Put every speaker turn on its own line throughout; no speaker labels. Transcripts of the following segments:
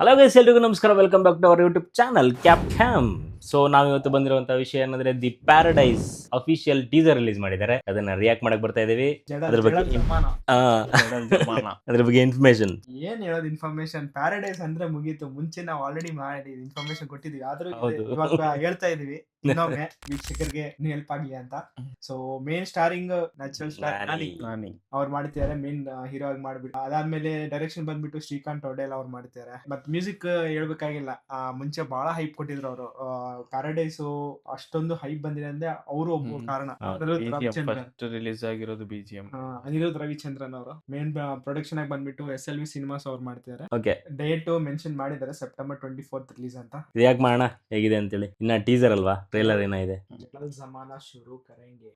Hello guys, ಎಲ್ರಿಗೂ ನಮಸ್ಕಾರ. Welcome back to our YouTube channel Cap Cam. So ನಾವಿವತ್ತು ಬಂದಿರುವಂತಹ ವಿಷಯ ಏನಂದ್ರೆ the Paradise official teaser release ಮಾಡಿದ್ದಾರೆ. ಅದನ್ನ ರಿಯಾಕ್ಟ್ ಮಾಡಕ್ ಬರ್ತಾ ಇದೀವಿ. ಅದ್ರ ಬಗ್ಗೆ ಆ, ಅದ್ರ ಬಗ್ಗೆ ಇನ್ಫಾರ್ಮೇಶನ್
ಏನ್ ಹೇಳೋದು ಇನ್ಫಾರ್ಮೇಶನ್. ಪ್ಯಾರಡೈಸ್ ಅಂದ್ರೆ ಮುಗೀತು. ಮುಂಚೆ ನಾವು ಆಲ್ರೆಡಿ ಮಾಡಿ ಇನ್ಫಾರ್ಮೇಶನ್ ಕೊಟ್ಟಿದೀವಿ. ಆದ್ರೂ
ಹೌದು.
ಇವಾಗ ಹೇಳ್ತಾ ಇದೀವಿ ಇನ್ನೊಮ್ಮೆ ವೀಕ್ಷಕರಿಗೆ ಹೆಲ್ಪ್ ಆಗ್ಲಿ ಅಂತ. So main starring natural star Nani ಅವ್ರು ಮಾಡ್ತಿದ್ದಾರೆ. ಮೇನ್ ಹೀರೋ ಆಗಿ ಮಾಡ್ಬಿಟ್ಟು ಅದಾದ್ಮೇಲೆ ಡೈರೆಕ್ಷನ್ ಬಂದ್ಬಿಟ್ಟು ಶ್ರೀಕಾಂತ್ ಒಡೆಲ್ ಅವ್ರು ಮಾಡ್ತಿದ್ದಾರೆ. ಮತ್ ಮ್ಯೂಸಿಕ್ ಹೇಳ್ಬೇಕಾಗಿಲ್ಲ. ಮುಂಚೆ ಬಹಳ ಹೈಪ್ ಕೊಟ್ಟಿದ್ರು ಅವರು. ಪ್ಯಾರಡೈಸ್ ಅಷ್ಟೊಂದು ಹೈಪ್ ಬಂದಿದೆ ಅಂದ್ರೆ ಅವರು ಒಬ್ಬ ಕಾರಣ.
ರಿಲೀಸ್ ಆಗಿರೋದು ಬಿಜಿಎಂ
ಅನಿರುದ್ಧ್ ರವಿಚಂದ್ರನ್ ಅವರು. ಮೇನ್ ಪ್ರೊಡಕ್ಷನ್ ಆಗಿ ಬಂದ್ಬಿಟ್ಟು SLV ಸಿನಿಮಾಸ್ ಅವ್ರು ಮಾಡ್ತಿದ್ದಾರೆ.
ಓಕೆ,
ಡೇಟ್ ಮೆನ್ಷನ್ ಮಾಡಿದ್ದಾರೆ, ಸೆಪ್ಟೆಂಬರ್ 24 ರಿಲೀಸ್ ಅಂತ.
ರಿಯಾಕ್ಟ್ ಮಾಡೋಣ ಹೇಗಿದೆ ಅಂತೇಳಿ. ಇನ್ನ ಟೀಸರ್ ಅಲ್ವಾ, ಟ್ರೇಲರ್ ಏನಿದೆ.
ಜಲಲ್ ಜಮಾನಾ ಶುರು ಕರೆಂಗೆ.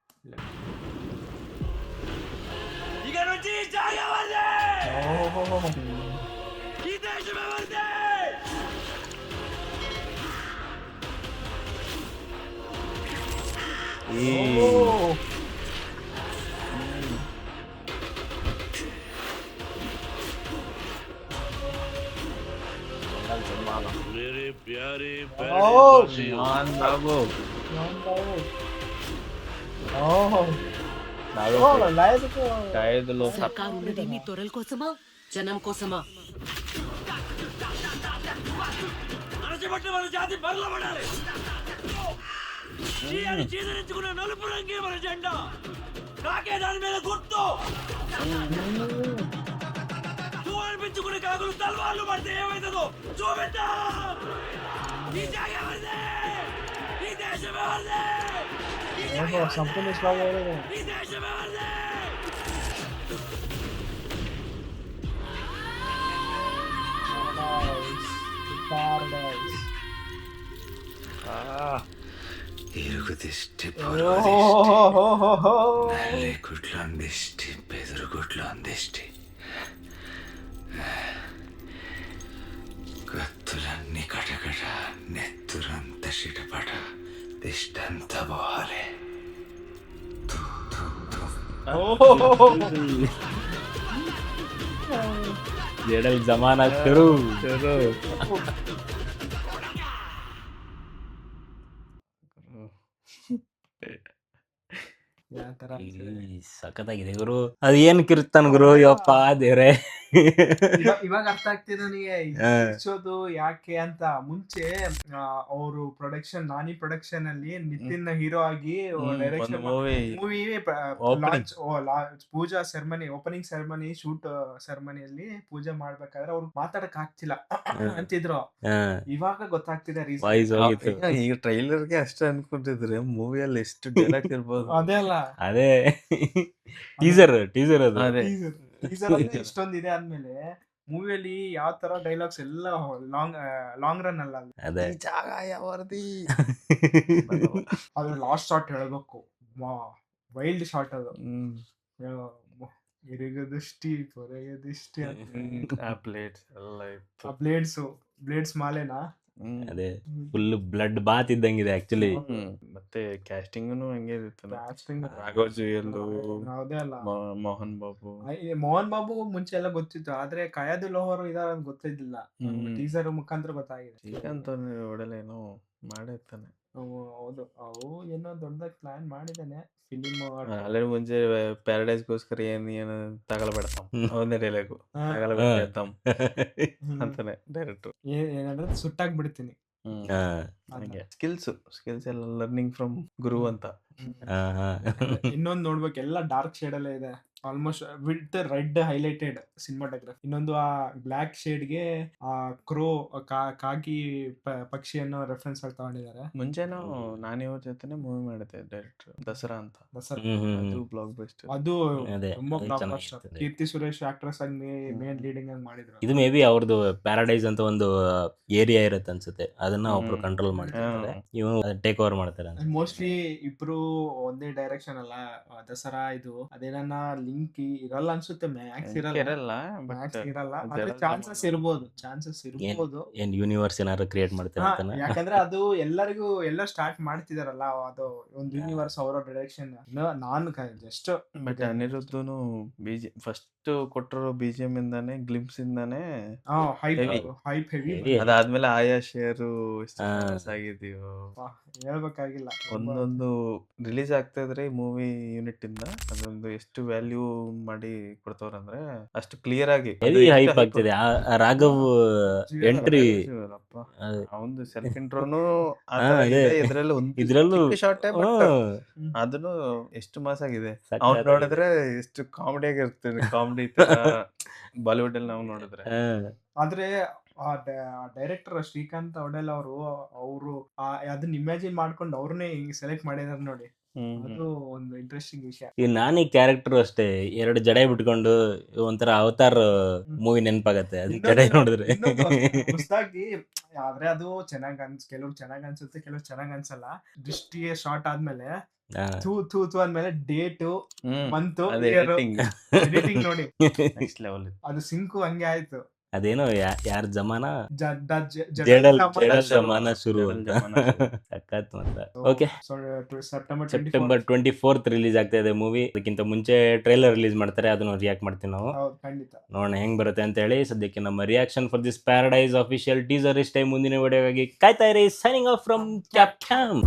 मेरे प्यारे
సర్కారు ఉన్నది మీ తొరల కోసమా జనం కోసమా?
అణచిపట్టిన మన జాతి బరలబడాలి. చీయని చీదరించుకున్న నలుపు రంగే మన జెండా, కాకే దాని మీద గుర్తు. అనిపించుకునే కాకులు తలవాళ్ళు పడితే ఏమైతుందో చూపిద్దాం. ఈ జాగ ఎవరిదే? ఈ దేశం ఎవరిదే?
ಸಂಪೂರ್ಣ ಸ್ಲಾಗ್
ఈ దేశం ఎవరిదే?
ఇరుగుదిష్టి నల్లి గుడ్లు అందిష్టి బెదురు గుడ్లు అందిష్టి కత్తులన్నీ కటకట నెత్తురంత చిటపట దిష్టంత పోవాలి.
ಜಡಲ್ ಜಮಾನಾ ಶುರು. ಸಖತ್ತಾಗಿದೆ ಗುರು. ಅದು ಏನ್ ಕಿರ್ತಾನ ಗುರು, ಯಪ್ಪ ದೇವ್ರೆ.
ಇವಾಗ ಅರ್ಥ ಆಗ್ತಿದೆ ನನಗೆ ಇರ್ಸೋದು ಯಾಕೆ ಅಂತ. ಮುಂಚೆ ಅವರು ನಾನಿ ಪ್ರೊಡಕ್ಷನ್ ಅಲ್ಲಿ ನಿತಿನ್ ಹೀರೋ ಆಗಿ ಡೈರೆಕ್ಷನ್ ಮೂವಿ ಪೂಜಾ ಸೆರೆಮನಿ, ಓಪನಿಂಗ್ ಸೆರೆಮನಿ, ಶೂಟ್ ಸೆರೆಮನಿಯಲ್ಲಿ ಪೂಜೆ ಮಾಡ್ಬೇಕಾದ್ರೆ ಅವ್ರು ಮಾತಾಡಕ್ ಆಗ್ತಿಲ್ಲ ಅಂತಿದ್ರು. ಇವಾಗ ಗೊತ್ತಾಗ್ತಿದೆ ರೀಸನ್.
ಈಗ ಟ್ರೈಲರ್ಗೆ ಅಷ್ಟೇ ಅನ್ಕೊಂಡಿದ್ರೆ ಮೂವಿಯಲ್ಲಿ ಎಷ್ಟು ಡೈಲಾಗ್ ಇರ್ಬೋದು.
ಅದೇ ಅಲ್ಲ,
ಅದೇ ಟೀಸರ್ ಅದು.
ಇಷ್ಟೊಂದಿದೆ ಆದ್ಮೇಲೆ ಮೂವಿಯಲ್ಲಿ ಯಾವ ತರ ಡೈಲಾಗ್ಸ್ ಎಲ್ಲ ಲಾಂಗ್ ರನ್ ಅಲ್ಲ.
ಅದೇ
ಜಾಗ ಯಾವರ್ದಿ
ಅದ್ರ ಲಾಸ್ಟ್ ಶಾಟ್ ಹೇಳ್ಬೇಕು, ವೈಲ್ಡ್ ಶಾಟ್ ಅದು. ಇರುಗದಷ್ಟಿ ಪೊರೆಯದಿಷ್ಟಿ ಬ್ಲೇಡ್ಸ್ ಮಾಲೆನಾ.
ಅದೇ ಫುಲ್ ಬ್ಲಡ್ ಬಾತ್ ಇದ್ದಂಗಿದೆ ಆಕ್ಚುಲಿ.
ಮತ್ತೆ ಕ್ಯಾಸ್ಟಿಂಗ್ನು ಹಂಗೆ ಇರುತ್ತೆ. ರಾಘವ್ ಜುಯಲ್,
ಯಾವುದೇ ಅಲ್ಲ.
ಮೋಹನ್ ಬಾಬು
ಮುಂಚೆ ಎಲ್ಲ ಗೊತ್ತಿತ್ತು, ಆದ್ರೆ ಕಯಾದು ಲೋಹರು ಇದಾರ ಅಂತ ಗೊತ್ತಿದ್ದಿಲ್ಲ. ಟೀಸರ್ ಮುಖಾಂತರ ಗೊತ್ತಾಗಿದೆ.
ಶ್ರೀಕಾಂತ್ ಒಡಲೇನೋ ಮಾಡಿರ್ತಾನೆ.
ಹೌದು, ಅವು ಏನೋ ದೊಡ್ಡದಾಗಿ ಪ್ಲಾನ್ ಮಾಡಿದಾನೆ ಫಿಲಿಮ್.
ಆಲ್ರೆಡಿ ಮುಂಚೆ ಪ್ಯಾರಡೈಸ್ಗೋಸ್ಕರ ಏನು ತಗೊಳ್ಬೇಡ ಅವನೇ ಡೈಲಾಗು ತಗೊಳ್ಬೇಡ ಅಂತಾನೆ ಡೈರೆಕ್ಟರ್.
ಏನಂದ್ರೆ ಸುಟ್ಟಾಗ್ಬಿಡ್ತೀನಿ.
ಸ್ಕಿಲ್ಸ್ ಎಲ್ಲ ಲರ್ನಿಂಗ್ ಫ್ರಮ್ ಗುರು ಅಂತ.
ಇನ್ನೊಂದು ನೋಡ್ಬೇಕು, ಎಲ್ಲ ಡಾರ್ಕ್ ಶೇಡ್ ಅಲ್ಲೇ ಇದೆ almost, with red highlighted cinematography. ಇನ್ನೊಂದು ಆ ಬ್ಲಾಕ್ ಶೇಡ್ಗೆ ಆ ಕ್ರೋ ಕಾಗಿ ಪಕ್ಷಿಯನ್ನು ರೆಫರೆನ್ಸ್ ಆಗಿ ತಗೊಂಡಿದ್ದಾರೆ.
ಮುಂಚೆನೂ ನಾನು ಇವ್ರ ಜೊತೆನೆ ಮೂವಿ ಮಾಡಿದ್ದೆ ಡೈರೆಕ್ಟರ್, ದಸರಾ ಅಂತ. ಅದು ಬ್ಲಾಕ್ ಬಸ್ಟರ್.
ಅದು ತುಂಬಾ blockbuster. Keerthy Suresh actress ಆಗಿ ಮೇನ್ ಲೀಡಿಂಗ್ ಆಗಿ ಮಾಡಿದ್ರು.
ಇದು ಮೇ ಬಿ ಅವ್ರದ್ದು ಪ್ಯಾರಡೈಸ್ ಅಂತ ಒಂದು ಏರಿಯಾ ಇರುತ್ತೆ ಅನ್ಸುತ್ತೆ, ಅದನ್ನ ಒಬ್ರು ಕಂಟ್ರೋಲ್ ಮಾಡ್ತಾರೆ, ಇವ್ನು ಟೇಕ್ ಓವರ್ ಮಾಡ್ತಾರೆ.
ಮೋಸ್ಟ್ಲಿ ಇಬ್ರು ಒಂದೇ ಡೈರೆಕ್ಷನ್ ಅಲ್ಲ. ದಸರಾ ಇದು ಅದೇನ ಲಿಂಕ್ ಇರಲ್ಲ ಅನ್ಸುತ್ತೆ. ಮ್ಯಾಕ್ಸ್ ಇರಲ್ಲ, ಚಾನ್ಸಸ್ ಇರ್ಬೋದು.
ಏನ್ ಯೂನಿವರ್ಸ್ ಏನಾದ್ರು ಕ್ರಿಯೇಟ್ ಮಾಡ್ತಾರೆ
ಯಾಕಂದ್ರೆ ಅದು ಎಲ್ಲರಿಗೂ ಎಲ್ಲ ಸ್ಟಾರ್ಟ್ ಮಾಡ್ತಿದಾರಲ್ಲ, ಅದು ಒಂದು ಯೂನಿವರ್ಸ್ ಅವರ ಡೈರೆಕ್ಷನ್. ನಾನು ಜಸ್ಟ್
ಬಟ್ ಅನಿರುದ್ಧನು ಫಸ್ಟ್ ಫಸ್ಟ್ ಕೊಟ್ಟಿರೋ BGM ಇಂದಾನೆ ಗ್ಲಿಮ್ಸ್ ಇಂದಾನೆ
hype
Heavy.
Hype heavy
Heavy.
ಅದಾದ್ಮೇಲೆ ಆಯಾ ಶೇರು ಎಷ್ಟು
ಹಾ.
ಫೇಮಸ್ ಆಗಿದೀವೋ
ಹೇಳ್ಬೇಕಾಗಿಲ್ಲ.
ಒಂದೊಂದು ರಿಲೀಸ್ ಆಗ್ತಾ ಇದ್ರೆ ಮೂವಿ ಯೂನಿಟ್ ಇಂದ ಅದೊಂದು ಎಷ್ಟು ವ್ಯಾಲ್ಯೂ ಮಾಡಿ ಕೊಡ್ತವ್ರಂದ್ರೆ ಅಷ್ಟು ಕ್ಲಿಯರ್ ಆಗಿ
ಹೆವಿ ಹೈಪ್ ಆಗ್ತಿದೆ ಆ ರಾಘವ್ ಎಂಟ್ರಿ
ಅವನು ಸೆಲ್ಫ್ ಇಂಟ್ರೋನು
ಅದೇ.
ಇದ್ರಲ್ಲಿ ಒಂದು
ಇದ್ರಲ್ಲೂ
ಶಾರ್ಟ್
ಹ್ಮ್.
ಅದನ್ನು ಎಷ್ಟು ಮಾಸ್ ಆಗಿದೆ
ಸಖತ್
ಅವ್ನು
ಆಗಿದೆ.
ನೋಡಿದ್ರೆ ಎಷ್ಟು ಕಾಮಿಡಿ ಆಗಿರ್ತದೆ ಕಾಮಿಡಿ ಬಾಲಿವುಡ್ ಅಲ್ಲಿ ನಾವು ನೋಡಿದ್ರೆ
ಹಾ.
ಆದ್ರೆ ಆ ಡೈರೆಕ್ಟರ್ ಶ್ರೀಕಾಂತ್ ಒಡೆಲ್ ಅವರು ಅದನ್ನ ಇಮ್ಯಾಜಿನ್ ಮಾಡ್ಕೊಂಡು ಅವ್ರನ್ನೇ ಹಿಂಗ್ ಸೆಲೆಕ್ಟ್ ಮಾಡಿದಾರೆ ನೋಡಿ. ಅದು ಒಂದು ಇಂಟ್ರೆಸ್ಟಿಂಗ್ ವಿಷಯ.
ಈ ನಾನಿ ಕ್ಯಾರೆಕ್ಟರ್ ಅಷ್ಟೇ 2 ಜಡೆ ಬಿಟ್ಕೊಂಡು ಒಂಥರ ಅವತಾರ್ ಮೂವಿ ನೆನಪಾಗತ್ತೆ ಅದು ಜಡೆ ನೋಡಿದ್ರೆ.
ಹೊಸದಾಗಿ ಆದ್ರೆ ಅದು ಕೆಲವ್ರು ಚೆನ್ನಾಗ್ ಅನ್ಸುತ್ತೆ, ಕೆಲವ್ರು ಚೆನ್ನಾಗ್ ಅನ್ಸಲ್ಲ. ದೃಷ್ಟಿಗೆ ಶಾರ್ಟ್ ಆದ್ಮೇಲೆ
ಹಾ.
ತೂ ಆದ್ಮೇಲೆ ಡೇಟು ಮಂತು ಎಡಿಟಿಂಗ್ ನೋಡಿ
ನೆಕ್ಸ್ಟ್ ಲೆವೆಲ್
ಅದು ಸಿಂಕು ಹಂಗೆ ಆಯ್ತು.
ಅದೇನೋ ಯಾರ ಜಮಾನ
ಜಡಲ್
ಜಡಲ್
ಜಮಾನ
ಜಡಲ್
ಶುರು.
ಜಮಾನ ಶುರು ಅಂತ. ಸಖತ್ ಮಾತ್ರ. Okay,
September
September 24th release ಆಗ್ತಾ ಇದೆ ಮೂವಿ. ಅದಕ್ಕಿಂತ ಮುಂಚೆ ಟ್ರೈಲರ್ ರಿಲೀಸ್ ಮಾಡ್ತಾರೆ, ಅದನ್ನು ರಿಯಾಕ್ಟ್ ಮಾಡ್ತೀವಿ ನಾವು.
ಹೌದು ಖಂಡಿತ.
ನೋಡೋಣ ಹೆಂಗ್ ಬರುತ್ತೆ ಅಂತ ಹೇಳಿ. ಸದ್ಯಕ್ಕೆ ನಮ್ಮ reaction for this paradise official teaser ಇಷ್ಟೇ. ಮುಂದಿನ ವಿಡಿಯೋಗಾಗಿ ಕಾಯ್ತಾ ಇರಿ. Signing off from cap cam.